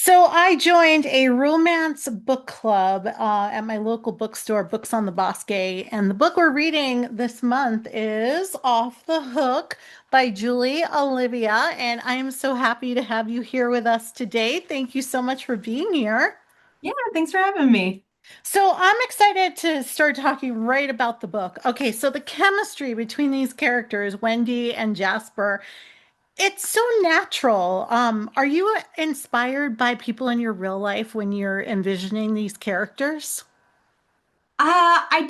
So I joined a romance book club at my local bookstore, Books on the Bosque, and the book we're reading this month is Off the Hook by Julie Olivia, and I am so happy to have you here with us today. Thank you so much for being here. Yeah, thanks for having me. So I'm excited to start talking right about the book. Okay, so the chemistry between these characters, Wendy and Jasper, it's so natural. Are you inspired by people in your real life when you're envisioning these characters? I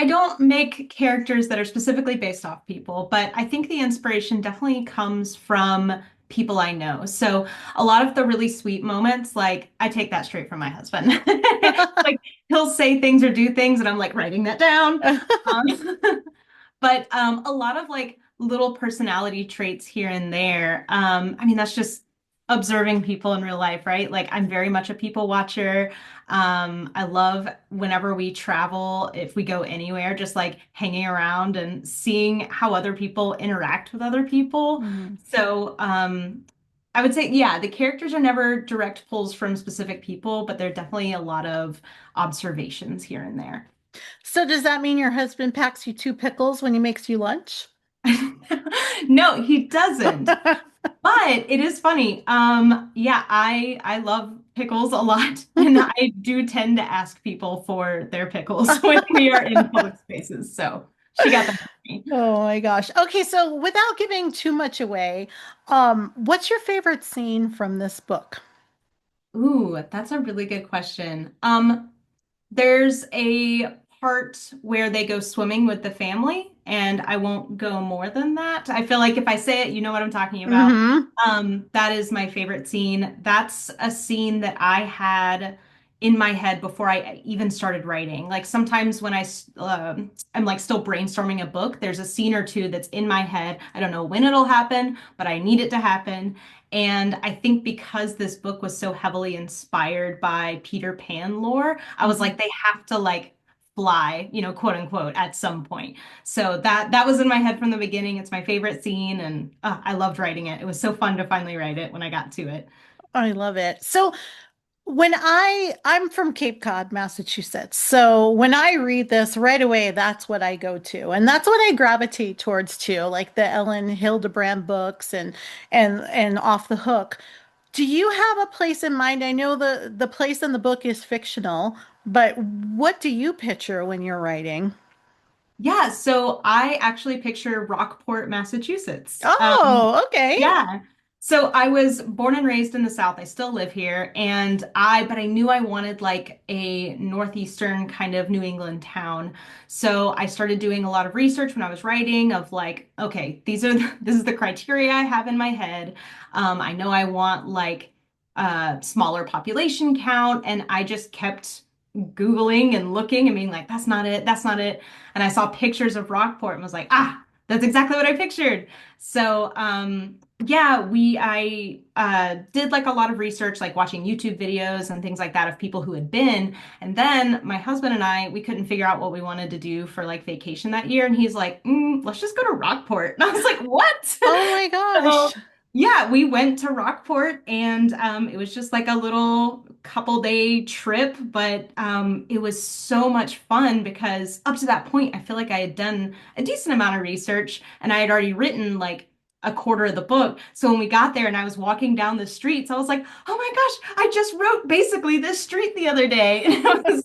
don't make characters that are specifically based off people, but I think the inspiration definitely comes from people I know. So a lot of the really sweet moments, like I take that straight from my husband. Like he'll say things or do things, and I'm like writing that down. Um, but a lot of like little personality traits here and there. I mean, that's just observing people in real life, right? Like I'm very much a people watcher. I love whenever we travel, if we go anywhere, just like hanging around and seeing how other people interact with other people. Mhm. So, I would say, yeah, the characters are never direct pulls from specific people, but there are definitely a lot of observations here and there. So does that mean your husband packs you two pickles when he makes you lunch? No, he doesn't. But it is funny. Yeah, I love pickles a lot, and I do tend to ask people for their pickles when we are in public spaces. So she got them for me. Oh my gosh. Okay, so without giving too much away, what's your favorite scene from this book? Ooh, that's a really good question. There's a part where they go swimming with the family, and I won't go more than that. I feel like if I say it, you know what I'm talking about. Mm-hmm. That is my favorite scene. That's a scene that I had in my head before I even started writing. Like sometimes when I'm like still brainstorming a book, there's a scene or two that's in my head. I don't know when it'll happen, but I need it to happen. And I think because this book was so heavily inspired by Peter Pan lore, I was like, they have to like fly, quote unquote, at some point. So that was in my head from the beginning. It's my favorite scene, and I loved writing it. It was so fun to finally write it when I got to it. I love it. So I'm from Cape Cod, Massachusetts. So when I read this right away, that's what I go to. And that's what I gravitate towards too, like the Ellen Hildebrand books and Off the Hook. Do you have a place in mind? I know the place in the book is fictional, but what do you picture when you're writing? Yeah, so I actually picture Rockport, Massachusetts. Oh, okay. Yeah. So I was born and raised in the South. I still live here, but I knew I wanted like a northeastern kind of New England town. So I started doing a lot of research when I was writing of like, okay, this is the criteria I have in my head. I know I want like a smaller population count, and I just kept Googling and looking and being like, that's not it, that's not it. And I saw pictures of Rockport and was like, that's exactly what I pictured. So, yeah, I did like a lot of research, like watching YouTube videos and things like that of people who had been. And then my husband and we couldn't figure out what we wanted to do for like vacation that year. And he's like, let's just go to Rockport. And I was like, what? Oh my So gosh. yeah, we went to Rockport, and it was just like a little couple day trip, but it was so much fun because up to that point, I feel like I had done a decent amount of research, and I had already written like a quarter of the book. So when we got there and I was walking down the streets, I was like, oh my gosh, I just wrote basically this street the other day. And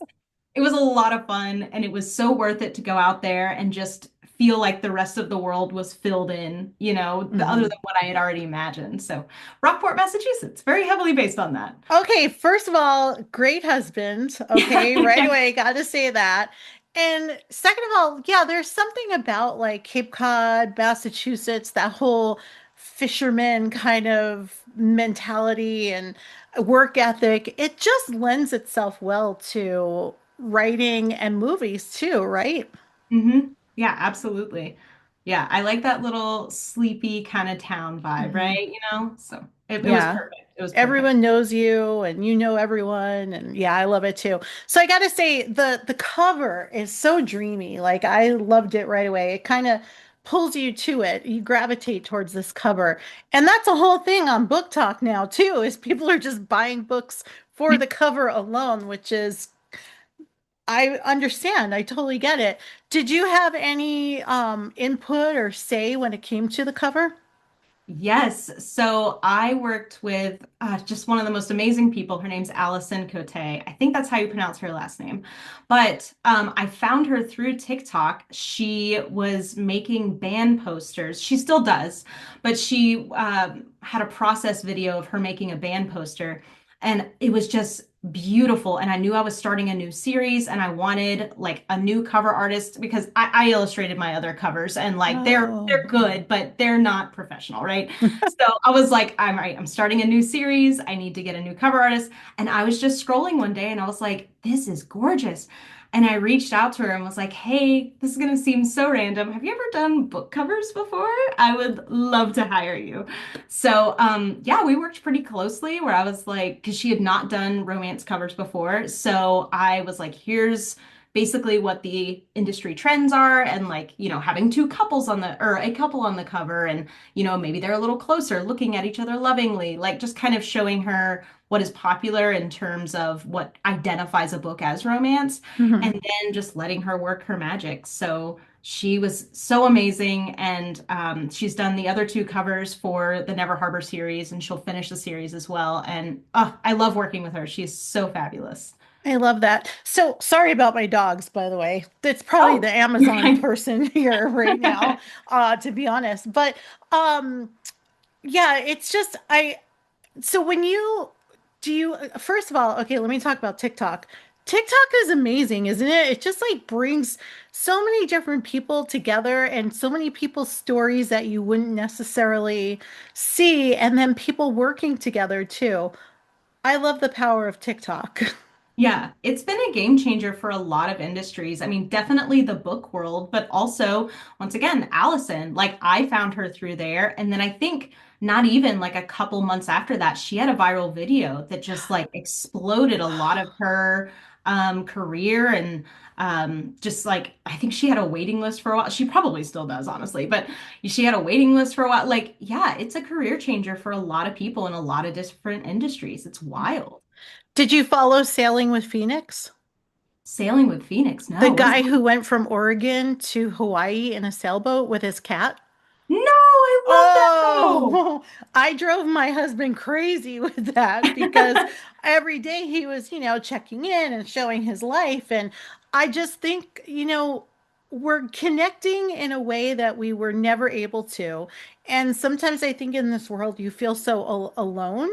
it was a lot of fun, and it was so worth it to go out there and just feel like the rest of the world was filled in, other Mhm. than what I had already imagined. So, Rockport, Massachusetts, very heavily based on that. Okay, first of all, great husband. Okay, right Yeah. away, got to say that. And second of all, yeah, there's something about like Cape Cod, Massachusetts, that whole fisherman kind of mentality and work ethic. It just lends itself well to writing and movies too, right? Yeah, absolutely. Yeah, I like that little sleepy kind of town vibe, Hmm. right? So it was Yeah. perfect. It was perfect. Everyone knows you and you know everyone and yeah, I love it too. So I got to say the cover is so dreamy. Like I loved it right away. It kind of pulls you to it. You gravitate towards this cover. And that's a whole thing on Book Talk now, too, is people are just buying books for the cover alone, which is, I understand. I totally get it. Did you have any input or say when it came to the cover? Yes. So I worked with just one of the most amazing people. Her name's Allison Cote. I think that's how you pronounce her last name. But I found her through TikTok. She was making band posters. She still does, but she had a process video of her making a band poster. And it was just beautiful. And I knew I was starting a new series and I wanted like a new cover artist because I illustrated my other covers and like they're Oh. good, but they're not professional, right? So I was like, I'm right, I'm starting a new series. I need to get a new cover artist. And I was just scrolling one day and I was like, this is gorgeous. And I reached out to her and was like, hey, this is going to seem so random. Have you ever done book covers before? I would love to hire you. So, yeah, we worked pretty closely where I was like, because she had not done romance covers before. So I was like, here's basically what the industry trends are and like, having two couples on the, or a couple on the cover and, maybe they're a little closer looking at each other lovingly, like just kind of showing her what is popular in terms of what identifies a book as romance and then just letting her work her magic. So she was so amazing, and she's done the other two covers for the Never Harbor series, and she'll finish the series as well. And I love working with her. She's so fabulous. I love that. So sorry about my dogs, by the way. It's probably Oh, the you're Amazon fine. person here right now, to be honest. But um, yeah, it's just so when you do you first of all, okay, let me talk about TikTok. TikTok is amazing, isn't it? It just like brings so many different people together and so many people's stories that you wouldn't necessarily see, and then people working together too. I love the power of TikTok. Yeah, it's been a game changer for a lot of industries. I mean, definitely the book world, but also, once again, Allison, like I found her through there. And then I think not even like a couple months after that, she had a viral video that just like exploded a lot of her career and just like I think she had a waiting list for a while. She probably still does, honestly, but she had a waiting list for a while. Like, yeah, it's a career changer for a lot of people in a lot of different industries. It's wild. Did you follow Sailing with Phoenix? Sailing with Phoenix. The No, what is guy that? who went from Oregon to Hawaii in a sailboat with his cat? No, I love that though. Oh, I drove my husband crazy with that because every day he was, checking in and showing his life. And I just think, we're connecting in a way that we were never able to. And sometimes I think in this world, you feel so alone.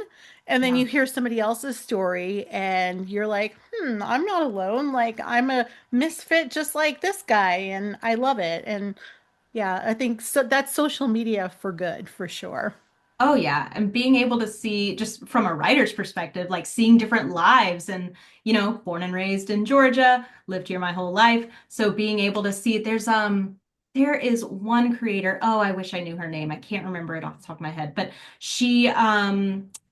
And then Yeah. you hear somebody else's story and you're like, I'm not alone. Like, I'm a misfit just like this guy. And I love it. And yeah, I think so that's social media for good, for sure. Oh yeah, and being able to see just from a writer's perspective, like seeing different lives and, born and raised in Georgia, lived here my whole life. So being able to see there is one creator. Oh, I wish I knew her name. I can't remember it off the top of my head, but she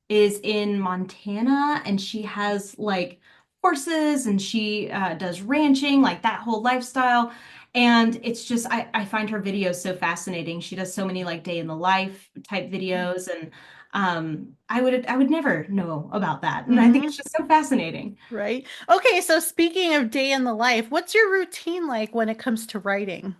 is in Montana and she has like horses and she does ranching, like that whole lifestyle. And it's just I find her videos so fascinating. She does so many like day in the life type videos and I would never know about that. And I think it's Hmm. just so fascinating. Right. Okay, so speaking of day in the life, what's your routine like when it comes to writing?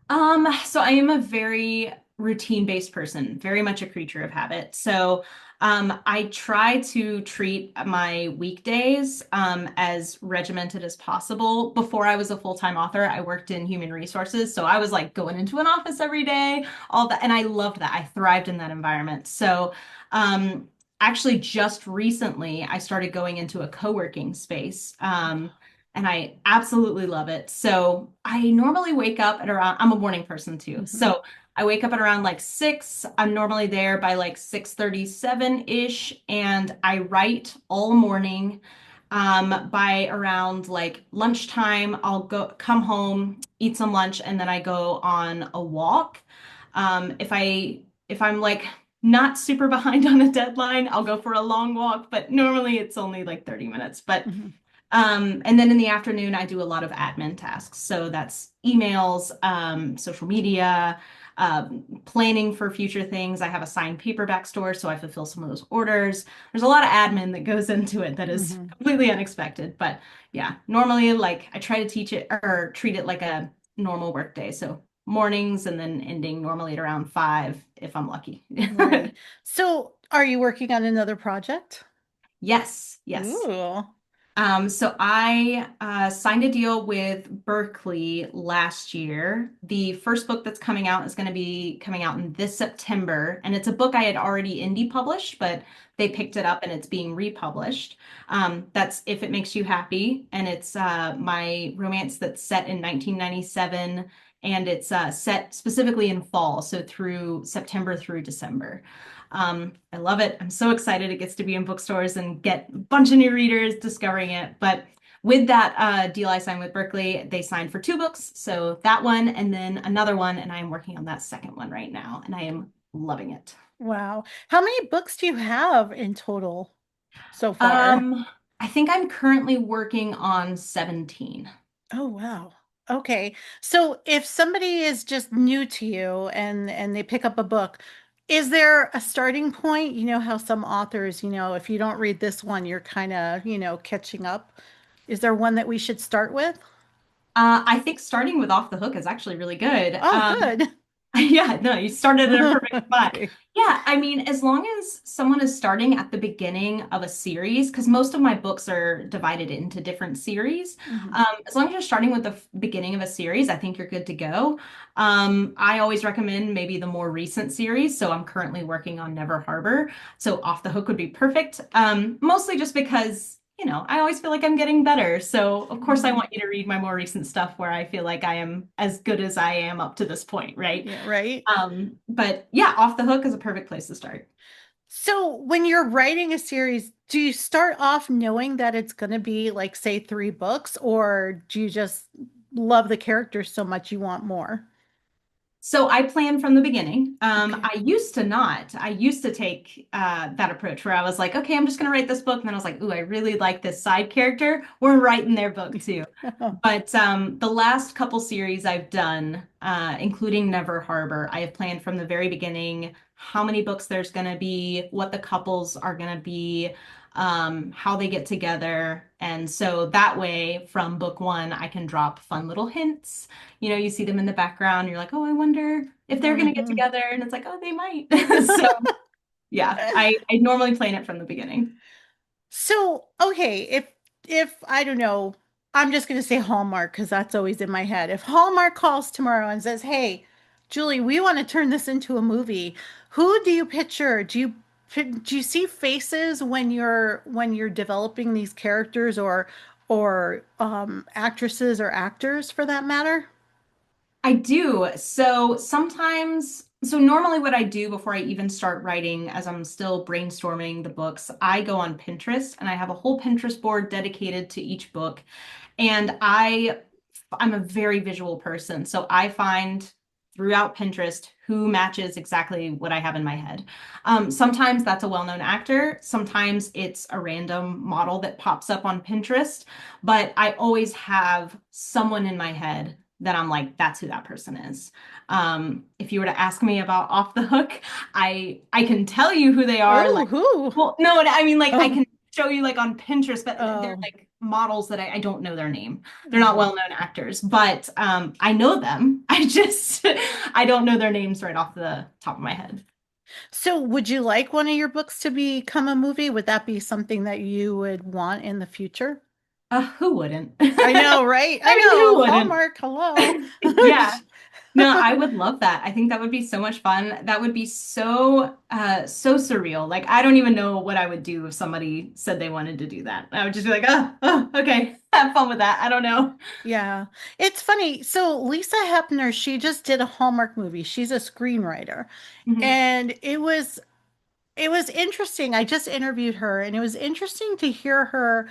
So I am a very routine-based person, very much a creature of habit. So I try to treat my weekdays as regimented as possible. Before I was a full-time author, I worked in human resources. So I was like going into an office every day, all that. And I loved that. I thrived in that environment. So actually just recently, I started going into a co-working space. And I absolutely love it. So I normally wake up at around, I'm a morning person too. Hmm. So I wake up at around like 6. I'm normally there by like 6:37-ish, and I write all morning. By around like lunchtime, I'll go come home, eat some lunch, and then I go on a walk. If I'm like not super behind on a deadline, I'll go for a long walk, but normally it's only like 30 minutes. But And then in the afternoon, I do a lot of admin tasks. So that's emails, social media, planning for future things. I have a signed paperback store, so I fulfill some of those orders. There's a lot of admin that goes into it that is Hmm. completely unexpected. But yeah, normally, like I try to teach it or treat it like a normal work day. So mornings and then ending normally at around 5 if I'm lucky. Right. So, are you working on another project? Yes, yes. Ooh. So I signed a deal with Berkeley last year. The first book that's coming out is going to be coming out in this September, and it's a book I had already indie published, but they picked it up and it's being republished. That's If It Makes You Happy, and it's my romance that's set in 1997, and it's set specifically in fall, so through September through December. I love it. I'm so excited it gets to be in bookstores and get a bunch of new readers discovering it. But with that deal I signed with Berkeley, they signed for 2 books. So that one and then another one. And I am working on that second one right now. And I am loving it. Wow. How many books do you have in total so far? Um, I think I'm currently working on 17. Oh, wow. Okay. So if somebody is just new to you and they pick up a book, is there a starting point? You know how some authors, if you don't read this one, you're kind of, catching up. Is there one that we should start with? I think starting with Off the Hook is actually really good. Oh, good. Yeah, no, you started in a perfect spot. Okay. Yeah, I mean, as long as someone is starting at the beginning of a series, because most of my books are divided into different series, Hmm. as long as you're starting with the beginning of a series, I think you're good to go. I always recommend maybe the more recent series. So I'm currently working on Never Harbor. So Off the Hook would be perfect. Mostly just because, I always feel like I'm getting better. So of course I Hmm. want you to read my more recent stuff where I feel like I am as good as I am up to this point, right? Yeah, right. But yeah, Off the Hook is a perfect place to start. So when you're writing a series, do you start off knowing that it's going to be like, say, 3 books, or do you just love the characters so much you want more? So I plan from the beginning. Okay. I used to not. I used to take that approach where I was like, okay, I'm just going to write this book. And then I was like, ooh, I really like this side character. We're writing their book too. But the last couple series I've done, including Never Harbor, I have planned from the very beginning how many books there's going to be, what the couples are going to be, how they get together. And so that way, from book one, I can drop fun little hints. You see them in the background, you're like, oh, I wonder if they're going to get Hmm. together. And it's like, oh, they might. So, yeah, I normally plan it from the beginning. So, okay, if I don't know, I'm just going to say Hallmark because that's always in my head. If Hallmark calls tomorrow and says, "Hey, Julie, we want to turn this into a movie," who do you picture? Do you see faces when you're developing these characters, or actresses or actors for that matter? I do. So normally what I do before I even start writing, as I'm still brainstorming the books, I go on Pinterest and I have a whole Pinterest board dedicated to each book. And I'm a very visual person, so I find throughout Pinterest who matches exactly what I have in my head. Sometimes that's a well-known actor, sometimes it's a random model that pops up on Pinterest, but I always have someone in my head that I'm like, that's who that person is. If you were to ask me about Off the Hook, I can tell you who they are. Oh, Like, who? well, no, I mean like I Oh, can show you like on Pinterest, but they're oh, like models that I don't know their name. They're not uh-huh. well-known actors, but I know them. I just I don't know their names right off the top of my head. So, would you like one of your books to become a movie? Would that be something that you would want in the future? Who wouldn't? I know, right? I I mean, who know. wouldn't? Hallmark, hello. Yeah. No, I would love that. I think that would be so much fun. That would be so surreal. Like I don't even know what I would do if somebody said they wanted to do that. I would just be like, oh, okay. Have fun with that. I don't know. Yeah. It's funny. So, Lisa Hepner, she just did a Hallmark movie. She's a screenwriter. Mhm. And it was interesting. I just interviewed her and it was interesting to hear her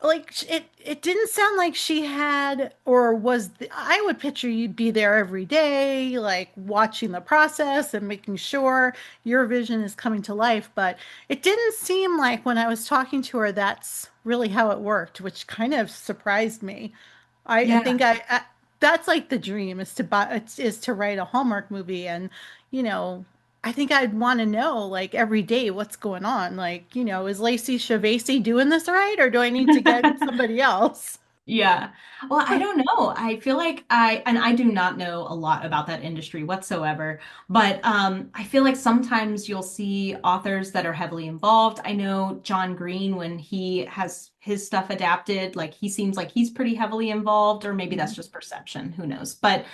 like it didn't sound like she had or was I would picture you'd be there every day like watching the process and making sure your vision is coming to life, but it didn't seem like when I was talking to her that's really how it worked, which kind of surprised me. I Yeah. think that's like the dream is to buy is to write a Hallmark movie, and you know I think I'd want to know like every day what's going on. Like, is Lacey Chavasi doing this right, or do I need to get somebody else? Yeah. Well, I don't know. I feel like and I do not know a lot about that industry whatsoever, but I feel like sometimes you'll see authors that are heavily involved. I know John Green, when he has his stuff adapted, like he seems like he's pretty heavily involved, or maybe that's Mhm. just perception, who knows? But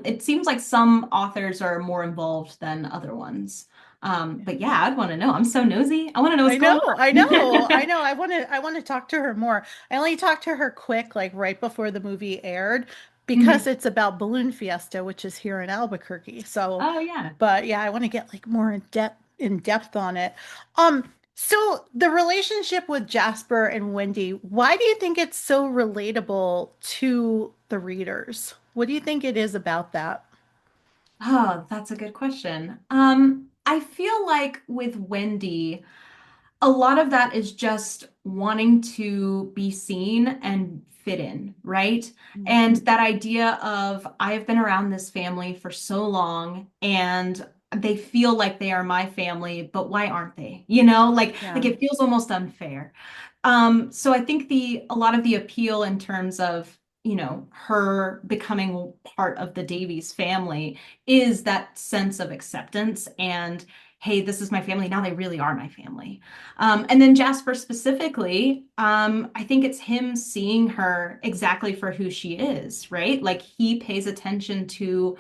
it seems like some authors are more involved than other ones. But yeah, I'd want to know. I'm so nosy. I want to know what's I know, going I know, I on. know. I want to talk to her more. I only talked to her quick, like right before the movie aired, because Mhm. it's about Balloon Fiesta, which is here in Albuquerque. So, Oh yeah. but yeah, I want to get like more in depth on it. So the relationship with Jasper and Wendy, why do you think it's so relatable to the readers? What do you think it is about that? Oh, that's a good question. I feel like with Wendy, a lot of that is just wanting to be seen and fit in, right? Mhm. And that idea of I've been around this family for so long and they feel like they are my family, but why aren't they? Like Yeah. it feels almost unfair. So I think a lot of the appeal in terms of, her becoming part of the Davies family is that sense of acceptance and, hey, this is my family. Now they really are my family. And then Jasper specifically, I think it's him seeing her exactly for who she is, right? Like he pays attention to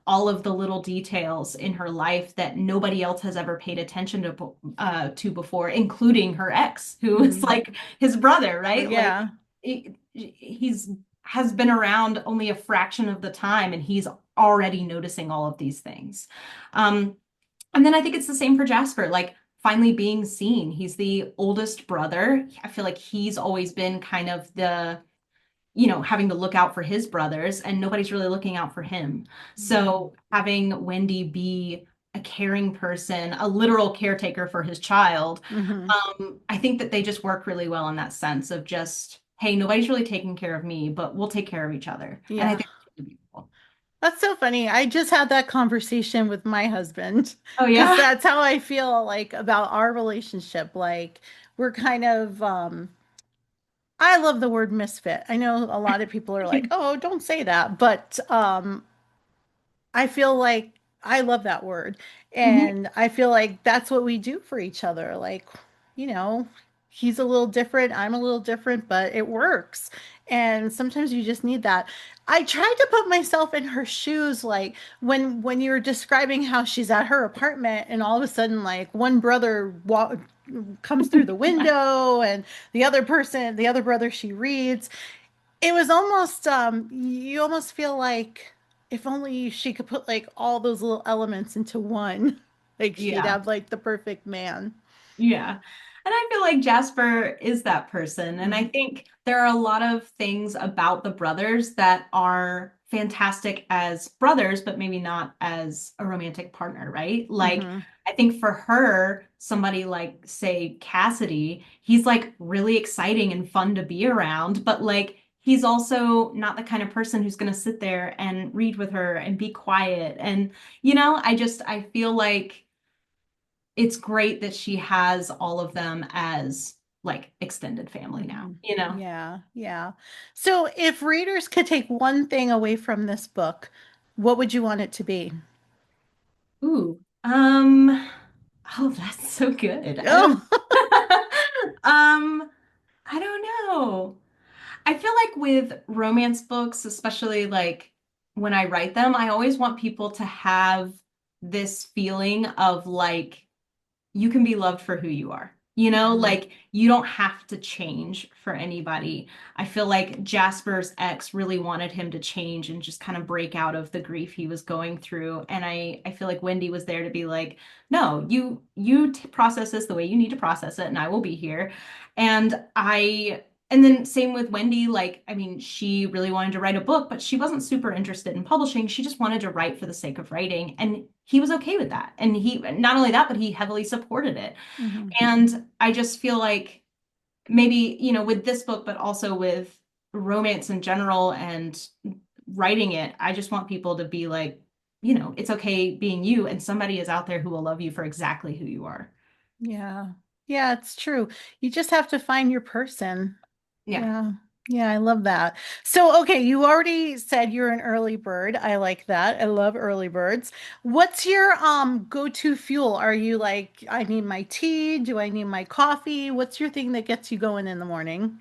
all of the little details in her life that nobody else has ever paid attention to before, including her ex, who is Mhm. like his brother, Well, right? Like yeah. he's has been around only a fraction of the time, and he's already noticing all of these things. Um, and then I think it's the same for Jasper, like finally being seen. He's the oldest brother. I feel like he's always been kind of having to look out for his brothers, and nobody's really looking out for him. Mhm. So having Wendy be a caring person, a literal caretaker for his child, Mhm. I think that they just work really well in that sense of just, hey, nobody's really taking care of me, but we'll take care of each other. And I Yeah. think that's really beautiful. That's so funny. I just had that conversation with my husband Oh because yeah. that's how I feel like about our relationship. Like we're kind of I love the word misfit. I know a lot of people are like, "Oh, don't say that." But I feel like I love that word. Mhm. And I feel like that's what we do for each other. Like, you know, he's a little different, I'm a little different, but it works. And sometimes you just need that. I tried to put myself in her shoes, like when you were describing how she's at her apartment and all of a sudden like one brother comes through the window and the other brother she reads. It was almost you almost feel like if only she could put like all those little elements into one, like she'd Yeah. have like the perfect man. Yeah. And I feel like Jasper is that person. And I Hmm. think there are a lot of things about the brothers that are fantastic as brothers, but maybe not as a romantic partner, right? Like, Hmm. I think for her, somebody like, say, Cassidy, he's like really exciting and fun to be around, but like, he's also not the kind of person who's going to sit there and read with her and be quiet. And, I feel like it's great that she has all of them as like extended family Hmm. now. Yeah, yeah. So if readers could take one thing away from this book, what would you want it to be? Ooh. Oh, that's so good. I don't Oh. um I don't know. I feel like with romance books, especially like when I write them, I always want people to have this feeling of like you can be loved for who you are. Mhm. Like you don't have to change for anybody. I feel like Jasper's ex really wanted him to change and just kind of break out of the grief he was going through. And I feel like Wendy was there to be like, no, you process this the way you need to process it, and I will be here. And I And then same with Wendy, like, I mean, she really wanted to write a book, but she wasn't super interested in publishing. She just wanted to write for the sake of writing. And he was okay with that. And he, not only that, but he heavily supported it. Hmm. And I just feel like maybe, with this book, but also with romance in general and writing it, I just want people to be like, it's okay being you, and somebody is out there who will love you for exactly who you are. Yeah. Yeah, it's true. You just have to find your person. Yeah. Yeah. Yeah, I love that. So, okay, you already said you're an early bird. I like that. I love early birds. What's your go-to fuel? Are you like, I need my tea? Do I need my coffee? What's your thing that gets you going in the morning?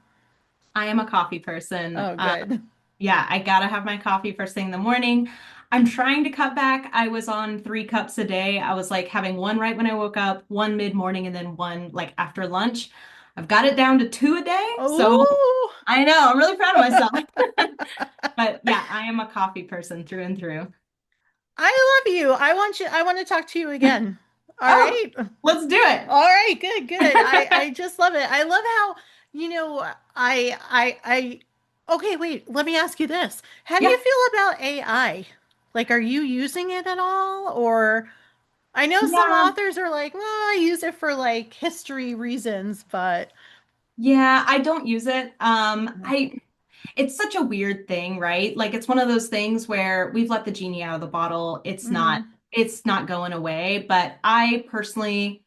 I am a coffee person. Oh, good. Yeah, I gotta have my coffee first thing in the morning. I'm trying to cut back. I was on 3 cups a day. I was like having one right when I woke up, one mid-morning, and then one like after lunch. I've got it down to 2 a day. So Oh, I know, I'm really proud of myself. But yeah, I am a coffee person through and through. I love you. I want to talk to you again. All Oh, right. let's do it. All right, good, good. I just love it. I love how, okay, wait, let me ask you this. How do you Yeah. feel about AI? Like, are you using it at all? Or I know some Yeah. authors are like, well, I use it for like history reasons, but Yeah, I don't use it. It's such a weird thing, right? Like it's one of those things where we've let the genie out of the bottle. mm, It's not going away, but I personally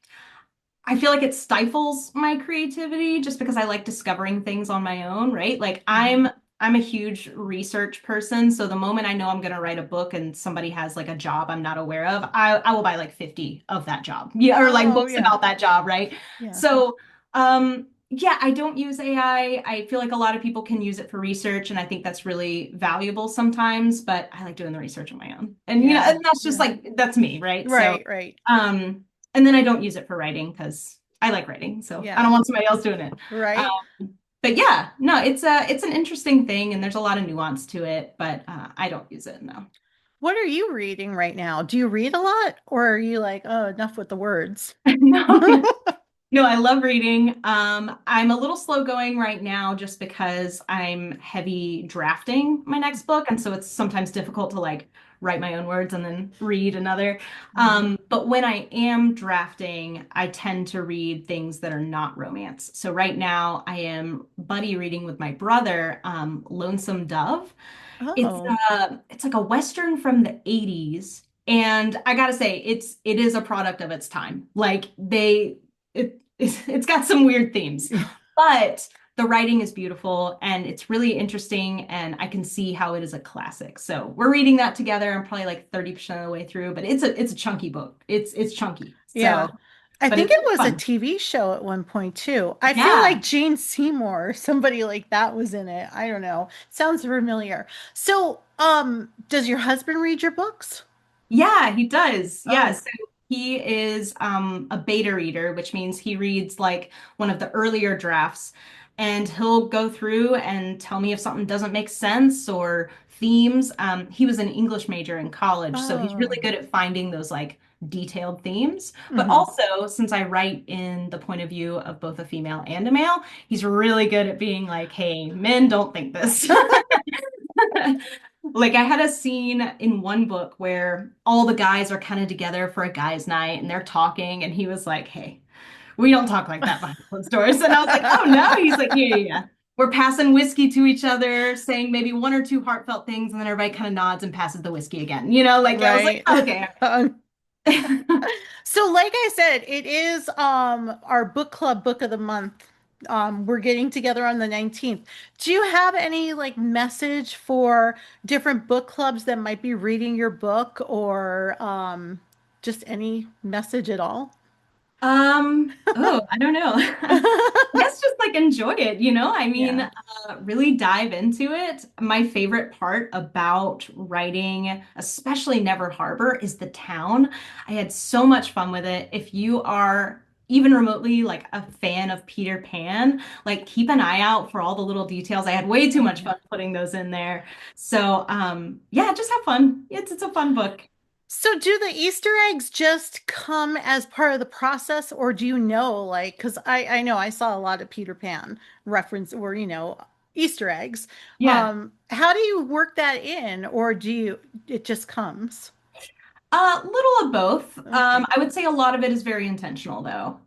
I feel like it stifles my creativity just because I like discovering things on my own, right? Like mhm. I'm a huge research person, so the moment I know I'm going to write a book and somebody has like a job I'm not aware of, I will buy like 50 of that job. Yeah, or like Oh books yeah, about that job, right? yeah, So, yeah, I don't use AI. I feel like a lot of people can use it for research, and I think that's really valuable sometimes, but I like doing the research on my own. And yeah, and that's just yeah. like that's me, right? So, Right, right. um and then I don't use it for writing because I like writing, so I Yeah, don't want somebody else doing it. right. But yeah, no, it's an interesting thing, and there's a lot of nuance to it, but I don't use it, no. What are you reading right now? Do you read a lot, or are you like, oh, enough with the words? No, no, I love reading. I'm a little slow going right now just because I'm heavy drafting my next book, and so it's sometimes difficult to like write my own words and then read another. Mhm. But when I am drafting, I tend to read things that are not romance. So right now, I am buddy reading with my brother, Lonesome Dove. Oh. It's like a Western from the 80s. And I gotta say, it is a product of its time. Like it's got some weird themes, but the writing is beautiful and it's really interesting, and I can see how it is a classic. So we're reading that together. I'm probably like 30% of the way through, but it's a chunky book. It's chunky. Yeah. So, I but think it's it was a fun. TV show at one point too. I feel Yeah. like Jane Seymour, somebody like that was in it. I don't know. Sounds familiar. So, does your husband read your books? Yeah, he does. Yeah, Oh. so he is a beta reader, which means he reads like one of the earlier drafts, and he'll go through and tell me if something doesn't make sense or themes. He was an English major in college, so he's really Oh. good at finding those like detailed themes. But Hmm. also, since I write in the point of view of both a female and a male, he's really good at being like, "Hey, men don't think this." Like I had a scene in one book where all the guys are kind of together for a guys' night and they're talking, and he was like, "Hey, we don't talk like that behind closed doors." And I was like, "Oh no." He's like, "Yeah, yeah, yeah. We're passing whiskey to each other, saying maybe one or two heartfelt things, and then everybody kind of nods and passes the whiskey again." Like I was like, Right. oh, "Okay, okay." So like I said, it is our book club book of the month. We're getting together on the 19th. Do you have any like message for different book clubs that might be reading your book or just any message at all? Oh, I don't know. I guess just like enjoy it, I mean, Yeah. really dive into it. My favorite part about writing, especially Never Harbor, is the town. I had so much fun with it. If you are even remotely like a fan of Peter Pan, like keep an eye out for all the little details. I had way too Oh much yeah. fun putting those in there. So, yeah, just have fun. It's a fun book. So do the Easter eggs just come as part of the process, or do you know, like, because I know I saw a lot of Peter Pan reference or, Easter eggs. Yeah. How do you work that in, or it just comes? Little of both. Okay. I would say a lot of it is very intentional, though.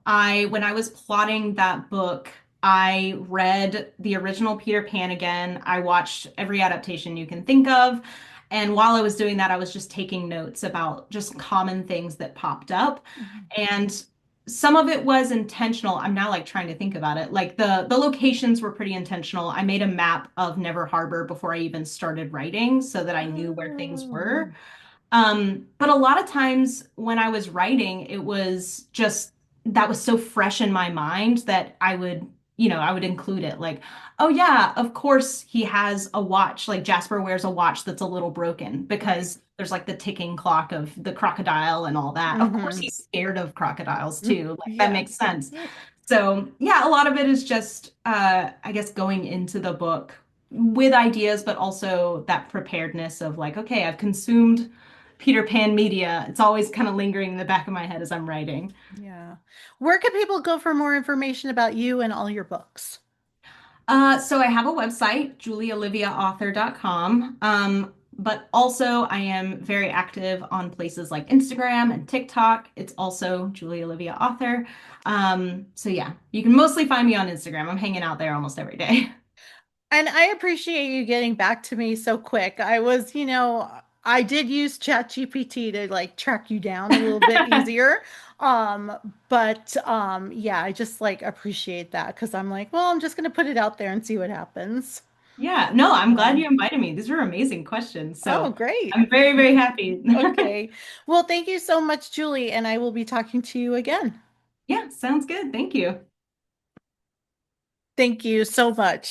When I was plotting that book, I read the original Peter Pan again. I watched every adaptation you can think of. And while I was doing that, I was just taking notes about just common things that popped up. Mhm. And some of it was intentional. I'm now like trying to think about it. Like the locations were pretty intentional. I made a map of Never Harbor before I even started writing so that I knew where things Oh. were. But a lot of times when I was writing, it was just that was so fresh in my mind that I would include it. Like, oh yeah, of course he has a watch. Like Jasper wears a watch that's a little broken Right. because there's like the ticking clock of the crocodile and all that. Of course Hmm. he's scared of crocodiles too. Like that Yeah. makes sense. So yeah, a lot of it is just I guess going into the book with ideas, but also that preparedness of like, okay, I've consumed Peter Pan media. It's always kind of lingering in the back of my head as I'm writing. Yeah. Where can people go for more information about you and all your books? So I have a website, julieoliviaauthor.com. But also I am very active on places like Instagram and TikTok. It's also Julie Olivia Author. So yeah, you can mostly find me on Instagram. I'm hanging out there almost every day. And I appreciate you getting back to me so quick. I did use ChatGPT to like track you down a little bit easier. But yeah, I just like appreciate that because I'm like, well, I'm just gonna put it out there and see what happens. Yeah, no, I'm glad So, you invited me. These were amazing questions. oh, So great. I'm very, very happy. Okay. Well, thank you so much, Julie, and I will be talking to you again. Yeah, sounds good. Thank you. Thank you so much.